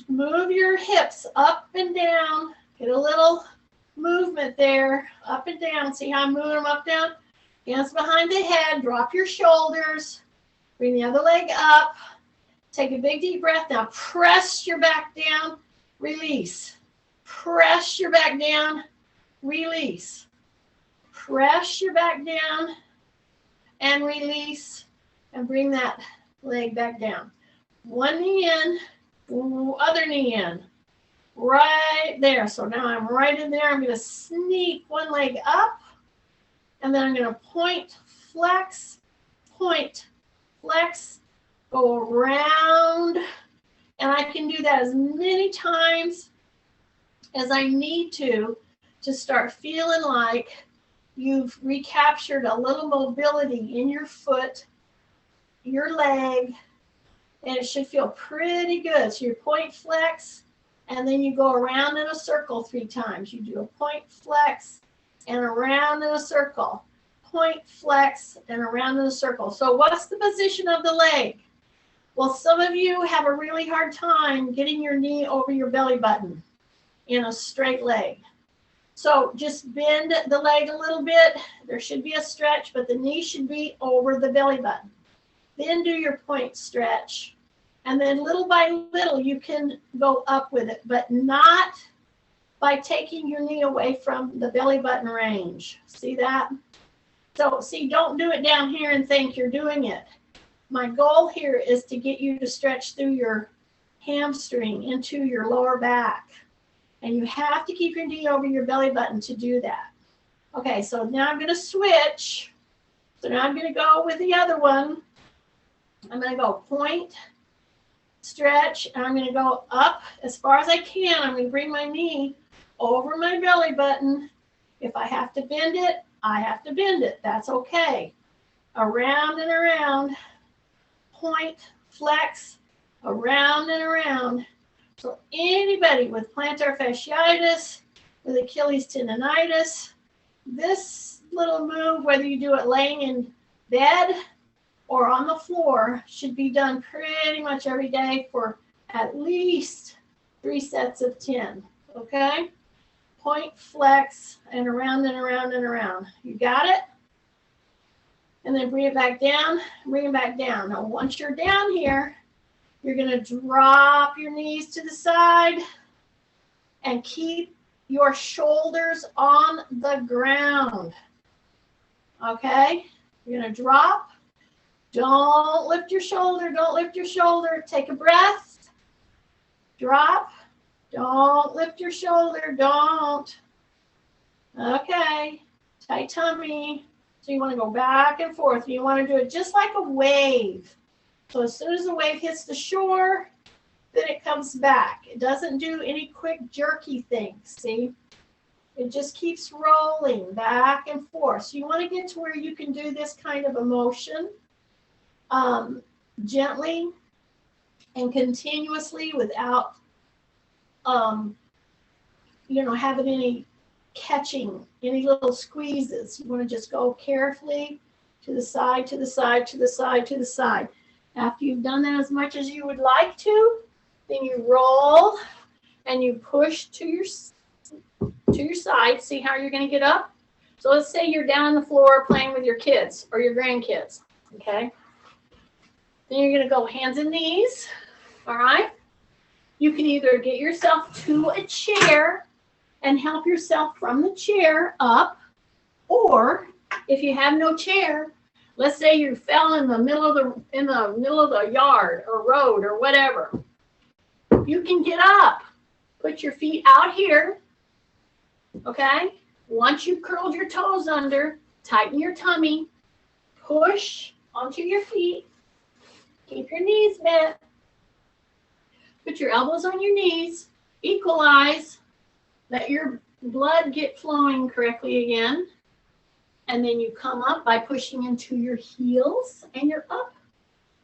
move your hips up and down. Get a little movement there, up and down. See how I'm moving them up, down? Hands behind the head. Drop your shoulders. Bring the other leg up. Take a big deep breath. Now press your back down, release. Press your back down, release. Press your back down and release, and bring that leg back down. One knee in, other knee in. Right there. So now I'm right in there. I'm going to sneak one leg up, and then I'm going to point, flex, go around, and I can do that as many times as I need to start feeling like you've recaptured a little mobility in your foot, your leg, and it should feel pretty good. So you point, flex, and then you go around in a circle 3 times. You do a point, flex, and around in a circle. Point, flex, and around in a circle. So what's the position of the leg? Well, some of you have a really hard time getting your knee over your belly button in a straight leg. So just bend the leg a little bit. There should be a stretch, but the knee should be over the belly button. Then do your point stretch. And then little by little, you can go up with it, but not by taking your knee away from the belly button range. See that? So see, don't do it down here and think you're doing it. My goal here is to get you to stretch through your hamstring into your lower back. And you have to keep your knee over your belly button to do that. Okay, so now I'm going to switch. So now I'm going to go with the other one. I'm going to go point, stretch, and I'm going to go up as far as I can. I'm going to bring my knee over my belly button. If I have to bend it, I have to bend it. That's okay. Around and around. Point, flex, around and around. So anybody with plantar fasciitis, with Achilles tendonitis, this little move, whether you do it laying in bed or on the floor, should be done pretty much every day for at least 3 sets of 10, okay? Point, flex, and around and around and around. You got it? And then bring it back down, bring it back down. Now, once you're down here, you're going to drop your knees to the side and keep your shoulders on the ground. Okay? You're going to drop. Don't lift your shoulder. Don't lift your shoulder. Take a breath. Drop. Don't lift your shoulder. Don't. Okay. Tight tummy. So you want to go back and forth. You want to do it just like a wave. So as soon as the wave hits the shore, then it comes back. It doesn't do any quick jerky things, see? It just keeps rolling back and forth. So you want to get to where you can do this kind of a motion gently and continuously without, having any catching, any little squeezes. You want to just go carefully to the side, to the side, to the side, to the side. After you've done that as much as you would like to, then you roll and you push to your side. See how you're going to get up? So let's say you're down on the floor playing with your kids or your grandkids, okay? Then you're going to go hands and knees, all right? You can either get yourself to a chair and help yourself from the chair up, or if you have no chair, let's say you fell in the middle of the yard or road or whatever. You can get up, put your feet out here, okay? Once you've curled your toes under, tighten your tummy, push onto your feet, keep your knees bent, put your elbows on your knees, equalize, let your blood get flowing correctly again, and then you come up by pushing into your heels, and you're up,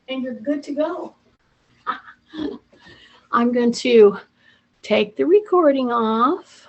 and you're good to go. I'm going to take the recording off.